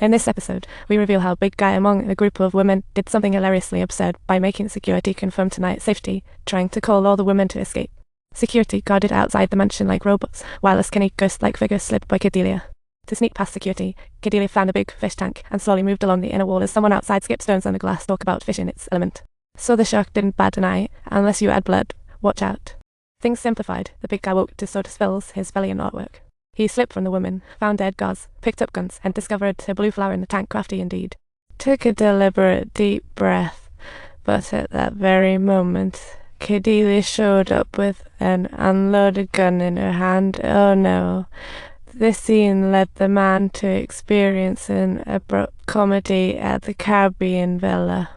In this episode, we reveal how Big Guy among a group of women did something hilariously absurd by making security confirm tonight safety, trying to call all the women to escape. Security guarded outside the mansion like robots, while a skinny ghost-like figure slid by Kadelia. To sneak past security, Kadelia found a big fish tank and slowly moved along the inner wall as someone outside skipped stones on the glass talk about fish in its element. So the shark didn't bat an eye, unless you add blood, watch out. Things simplified, the Big Guy woke to sort of spills his valiant artwork. He slipped from the women, found dead guards, picked up guns, and discovered a blue flower in the tank, crafty indeed. Took a deliberate deep breath, but at that very moment, Kadelia showed up with an unloaded gun in her hand. Oh no. This scene led the man to experience an abrupt comedy at the Caribbean villa.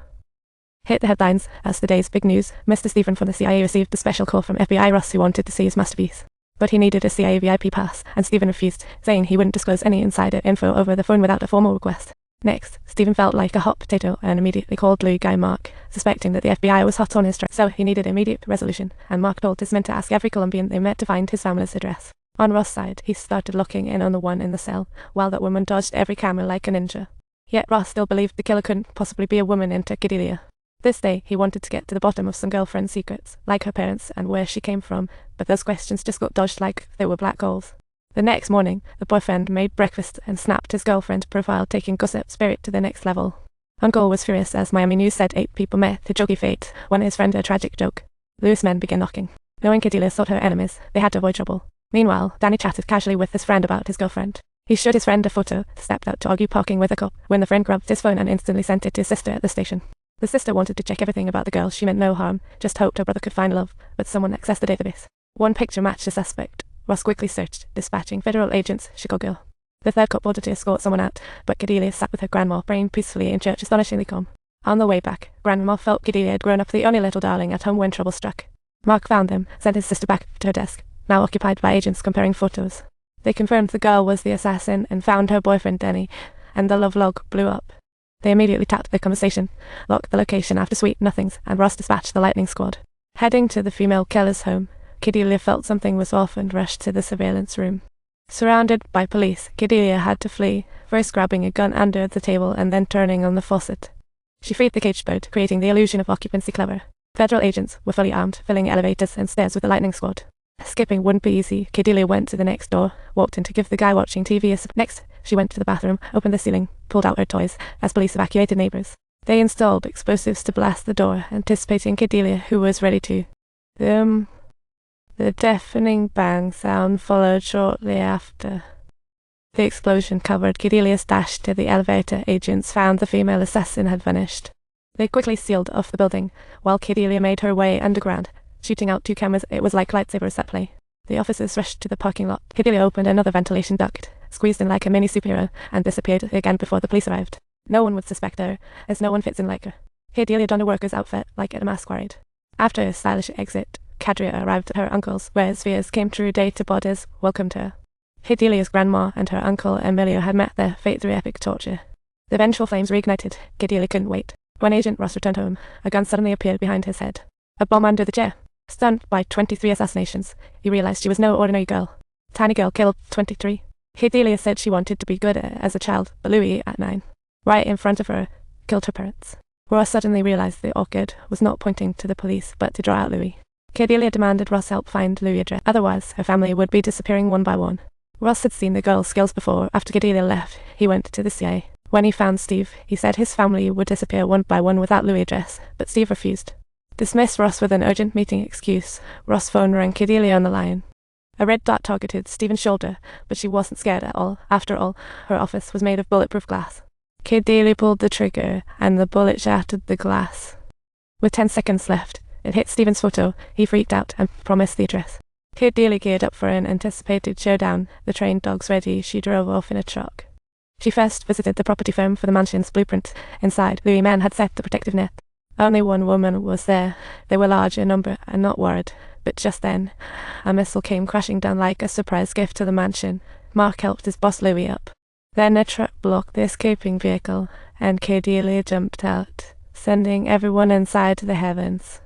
Hit the headlines as the day's big news. Mr. Stephen from the CIA received a special call from FBI Ross, who wanted to see his masterpiece. But he needed a CIA VIP pass, and Stephen refused, saying he wouldn't disclose any insider info over the phone without a formal request. Next, Stephen felt like a hot potato and immediately called Louis Guy Mark, suspecting that the FBI was hot on his trail, so he needed immediate resolution, and Mark told his men to ask every Colombian they met to find his family's address. On Ross' side, he started looking in on the one in the cell, while that woman dodged every camera like a ninja. Yet Ross still believed the killer couldn't possibly be a woman into Kadelia. This day, he wanted to get to the bottom of some girlfriend's secrets, like her parents and where she came from, but those questions just got dodged like they were black holes. The next morning, the boyfriend made breakfast and snapped his girlfriend's profile, taking gossip spirit to the next level. Uncle was furious as Miami News said 8 people met to jokey fate when his friend a tragic joke. Louis' men began knocking. Knowing Kadelia sought her enemies, they had to avoid trouble. Meanwhile, Danny chatted casually with his friend about his girlfriend. He showed his friend a photo, stepped out to argue parking with a cop, when the friend grabbed his phone and instantly sent it to his sister at the station. The sister wanted to check everything about the girl. She meant no harm, just hoped her brother could find love, but someone accessed the database. One picture matched the suspect. Ross quickly searched, dispatching federal agents, Chicago. The third cop ordered to escort someone out, but Kadelia sat with her grandma, praying peacefully in church, astonishingly calm. On the way back, Grandma felt Kadelia had grown up the only little darling at home when trouble struck. Mark found them, sent his sister back to her desk, now occupied by agents comparing photos. They confirmed the girl was the assassin and found her boyfriend Denny, and the love log blew up. They immediately tapped their conversation, locked the location after sweet nothings, and Ross dispatched the lightning squad. Heading to the female killer's home, Kadelia felt something was off and rushed to the surveillance room. Surrounded by police, Kadelia had to flee, first grabbing a gun under the table and then turning on the faucet. She freed the caged bird, creating the illusion of occupancy clever. Federal agents were fully armed, filling elevators and stairs with the lightning squad. Escaping wouldn't be easy. Kadelia went to the next door, walked in to give the guy watching TV a Next, she went to the bathroom, opened the ceiling, pulled out her toys, as police evacuated neighbors. They installed explosives to blast the door, anticipating Kadelia, who was ready to. The deafening bang sound followed shortly after. The explosion covered Kadelia's dash to the elevator. Agents found the female assassin had vanished. They quickly sealed off the building, while Kadelia made her way underground, shooting out 2 cameras. It was like lightsabers at play. The officers rushed to the parking lot. Kadelia opened another ventilation duct, squeezed in like a mini superhero, and disappeared again before the police arrived. No one would suspect her, as no one fits in like her. Kadelia donned a worker's outfit, like at a masquerade. After a stylish exit, Kadria arrived at her uncle's, where spheres came true data bodies welcomed her. Kadelia's grandma and her uncle Emilio had met their fate through epic torture. The vengeful flames reignited. Kadelia couldn't wait. When Agent Ross returned home, a gun suddenly appeared behind his head. A bomb under the chair. Stunned by 23 assassinations, he realized she was no ordinary girl. Tiny girl killed 23. Kadelia said she wanted to be good as a child, but Louis, at 9, right in front of her, killed her parents. Ross suddenly realized the orchid was not pointing to the police, but to draw out Louis. Kadelia demanded Ross help find Louis' address, otherwise her family would be disappearing one by one. Ross had seen the girl's skills before. After Kadelia left, he went to the CIA. When he found Steve, he said his family would disappear one by one without Louis' address, but Steve refused. Dismissed Ross with an urgent meeting excuse, Ross' phone rang. Kadelia on the line. A red dot targeted Stephen's shoulder, but she wasn't scared at all. After all, her office was made of bulletproof glass. Kadelia pulled the trigger, and the bullet shattered the glass. With 10 seconds left, it hit Stephen's photo. He freaked out and promised the address. Kadelia geared up for an anticipated showdown. The trained dogs ready, she drove off in a truck. She first visited the property firm for the mansion's blueprint. Inside, Louis' men had set the protective net. Only one woman was there. They were large in number and not worried. But just then, a missile came crashing down like a surprise gift to the mansion. Mark helped his boss Louis up. Then a truck blocked the escaping vehicle, and Kadelia jumped out, sending everyone inside to the heavens.